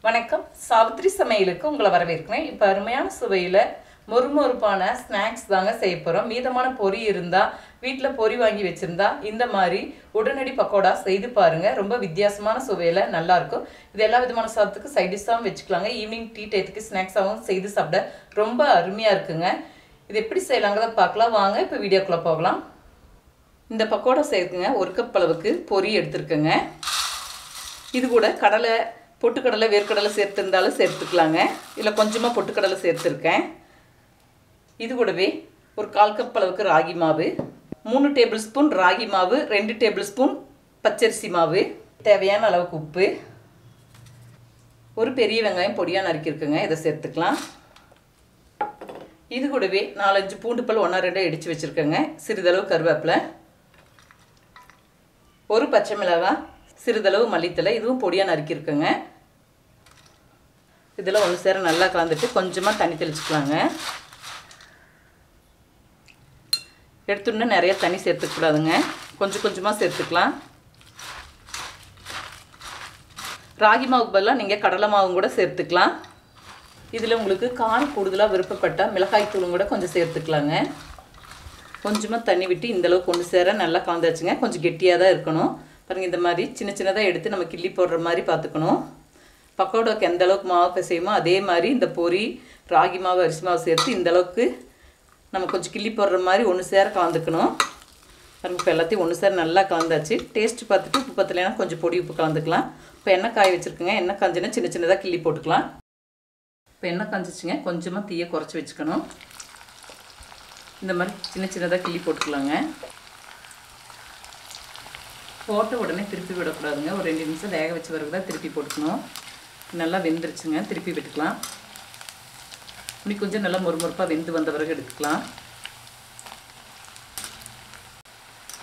வணக்கம் சாவித்ரி சமையலுக்கு உங்களை வரவேற்கிறேன். இப்போ அருமையான சுவையில் மொறுமொறுப்பான ஸ்நாக்ஸ் தாங்க செய்ய போகிறோம். மீதமான பொரி இருந்தால் வீட்டில் பொரி வாங்கி வச்சுருந்தா இந்த மாதிரி உடனடி பக்கோடா செய்து பாருங்கள். ரொம்ப வித்தியாசமான சுவையில் நல்லாயிருக்கும். இது எல்லா விதமான சாதத்துக்கு சைடிஷாகவும் வச்சுக்கலாங்க. ஈவினிங் டீ டயத்துக்கு ஸ்நாக்ஸாகவும் செய்து சாப்பிட ரொம்ப அருமையாக இருக்குங்க. இது எப்படி செய்யலாங்கிறத பார்க்கலாம் வாங்க. இப்போ வீடியோக்குள்ளே போகலாம். இந்த பக்கோடா செய்யுங்க. 1 கப் அளவுக்கு பொரி எடுத்துருக்குங்க. இது கூட கடலை பொட்டுக்கடலை வேர்க்கடலை சேர்த்துருந்தாலும் சேர்த்துக்கலாங்க. இல்லை கொஞ்சமாக பொட்டுக்கடலை சேர்த்துருக்கேன். இது கூடவே ஒரு 1/4 கப் அளவுக்கு ராகி மாவு, 3 டேபிள் ஸ்பூன் ராகி மாவு, 2 டேபிள் ஸ்பூன் பச்சரிசி மாவு, தேவையான அளவுக்கு உப்பு, ஒரு பெரிய வெங்காயம் பொடியாக நறுக்கியிருக்குங்க. இதை சேர்த்துக்கலாம். இது கூடவே 4-5 பூண்டு பல் 1-2 இடித்து வச்சுருக்கேங்க. சிறிதளவு கருவேப்பிலை, ஒரு பச்சை மிளகாய், சிறிதளவு மல்லித்தலை, இதுவும் பொடியாக நறுக்கியிருக்குங்க. இதெல்லாம் ஒன்று சேர நல்லா கலந்துட்டு கொஞ்சமாக தண்ணி தெளிச்சுக்கலாங்க. எடுத்துன்னு நிறைய தண்ணி சேர்த்துக்கூடாதுங்க, கொஞ்சம் கொஞ்சமாக சேர்த்துக்கலாம். ராகி மாவுக்கு பதிலாக நீங்கள் கடலை மாவும் கூட சேர்த்துக்கலாம். இதில் உங்களுக்கு காரம் கூடுதலாக விருப்பப்பட்டால் மிளகாய் தூளும் கூட கொஞ்சம் சேர்த்துக்கலாங்க. கொஞ்சமாக தண்ணி விட்டு இந்தளவுக்கு ஒன்று சேர நல்லா கலந்தாச்சுங்க. கொஞ்சம் கெட்டியாக தான் இருக்கணும் பாருங்கள். இந்த மாதிரி சின்ன சின்னதாக எடுத்து நம்ம கிள்ளி போடுற மாதிரி பார்த்துக்கணும். பக்கோடாவுக்கு எந்த அளவுக்கு மாவு பிசையுமோ அதே மாதிரி இந்த பொரி ராகி மாவு அரிசி மாவு சேர்த்து இந்தளவுக்கு நம்ம கொஞ்சம் கிள்ளி போடுற மாதிரி ஒன்று சேர கலந்துக்கணும். பாருங்கள் இப்போ எல்லாத்தையும் ஒன்று சேர நல்லா கலந்தாச்சு. டேஸ்ட்டு பார்த்துட்டு உப்பு பத்தலைன்னா கொஞ்சம் பொடி உப்பு கலந்துக்கலாம். இப்போ எண்ணெய் காய வச்சுருக்குங்க. எண்ணெய் காஞ்சினா சின்ன சின்னதாக கிள்ளி போட்டுக்கலாம். இப்போ எண்ணெய் காஞ்சிச்சுங்க. கொஞ்சமாக தீயை குறைச்சி வச்சுக்கணும். இந்த மாதிரி சின்ன சின்னதாக கிள்ளி போட்டுக்கலாங்க. போட்ட உடனே திருப்பி விடக்கூடாதுங்க. ஒரு 2 நிமிஷம் வேக வச்சு வரக்கு தான் திருப்பி போட்டுக்கணும். நல்லா வெந்துருச்சுங்க. திருப்பி விட்டுக்கலாம். இப்படி கொஞ்சம் நல்லா மொறுமொறுப்பாக வெந்து வந்த பிறகு எடுத்துக்கலாம்.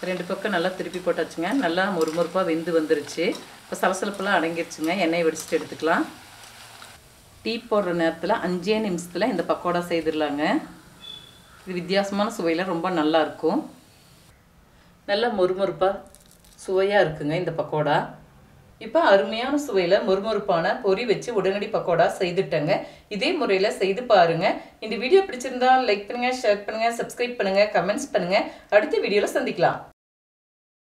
2 பக்கம் நல்லா திருப்பி போட்டாச்சுங்க. நல்லா மொறுமொறுப்பாக வெந்து வந்துருச்சு. இப்போ சலசலப்பெல்லாம் அடங்கிருச்சுங்க. எண்ணெயை வடிச்சிட்டு எடுத்துக்கலாம். டீ போடுற நேரத்தில் 5 நிமிஷத்தில் இந்த பக்கோடா செய்திடலாங்க. இது வித்தியாசமான சுவையில் ரொம்ப நல்லாயிருக்கும். நல்லா மொறுமொறுப்பாக சுவையாக இருக்குங்க இந்த பக்கோடா. இப்போ அருமையான சுவையில் மொறுமொறுப்பான பொரி வச்சு உடனடி பக்கோடா செய்துட்டேங்க. இதே முறையில் செய்து பாருங்கள். இந்த வீடியோ பிடிச்சிருந்தா லைக் பண்ணுங்கள், ஷேர் பண்ணுங்கள், சப்ஸ்கிரைப் பண்ணுங்கள், கமெண்ட்ஸ் பண்ணுங்கள். அடுத்த வீடியோவில் சந்திக்கலாம்.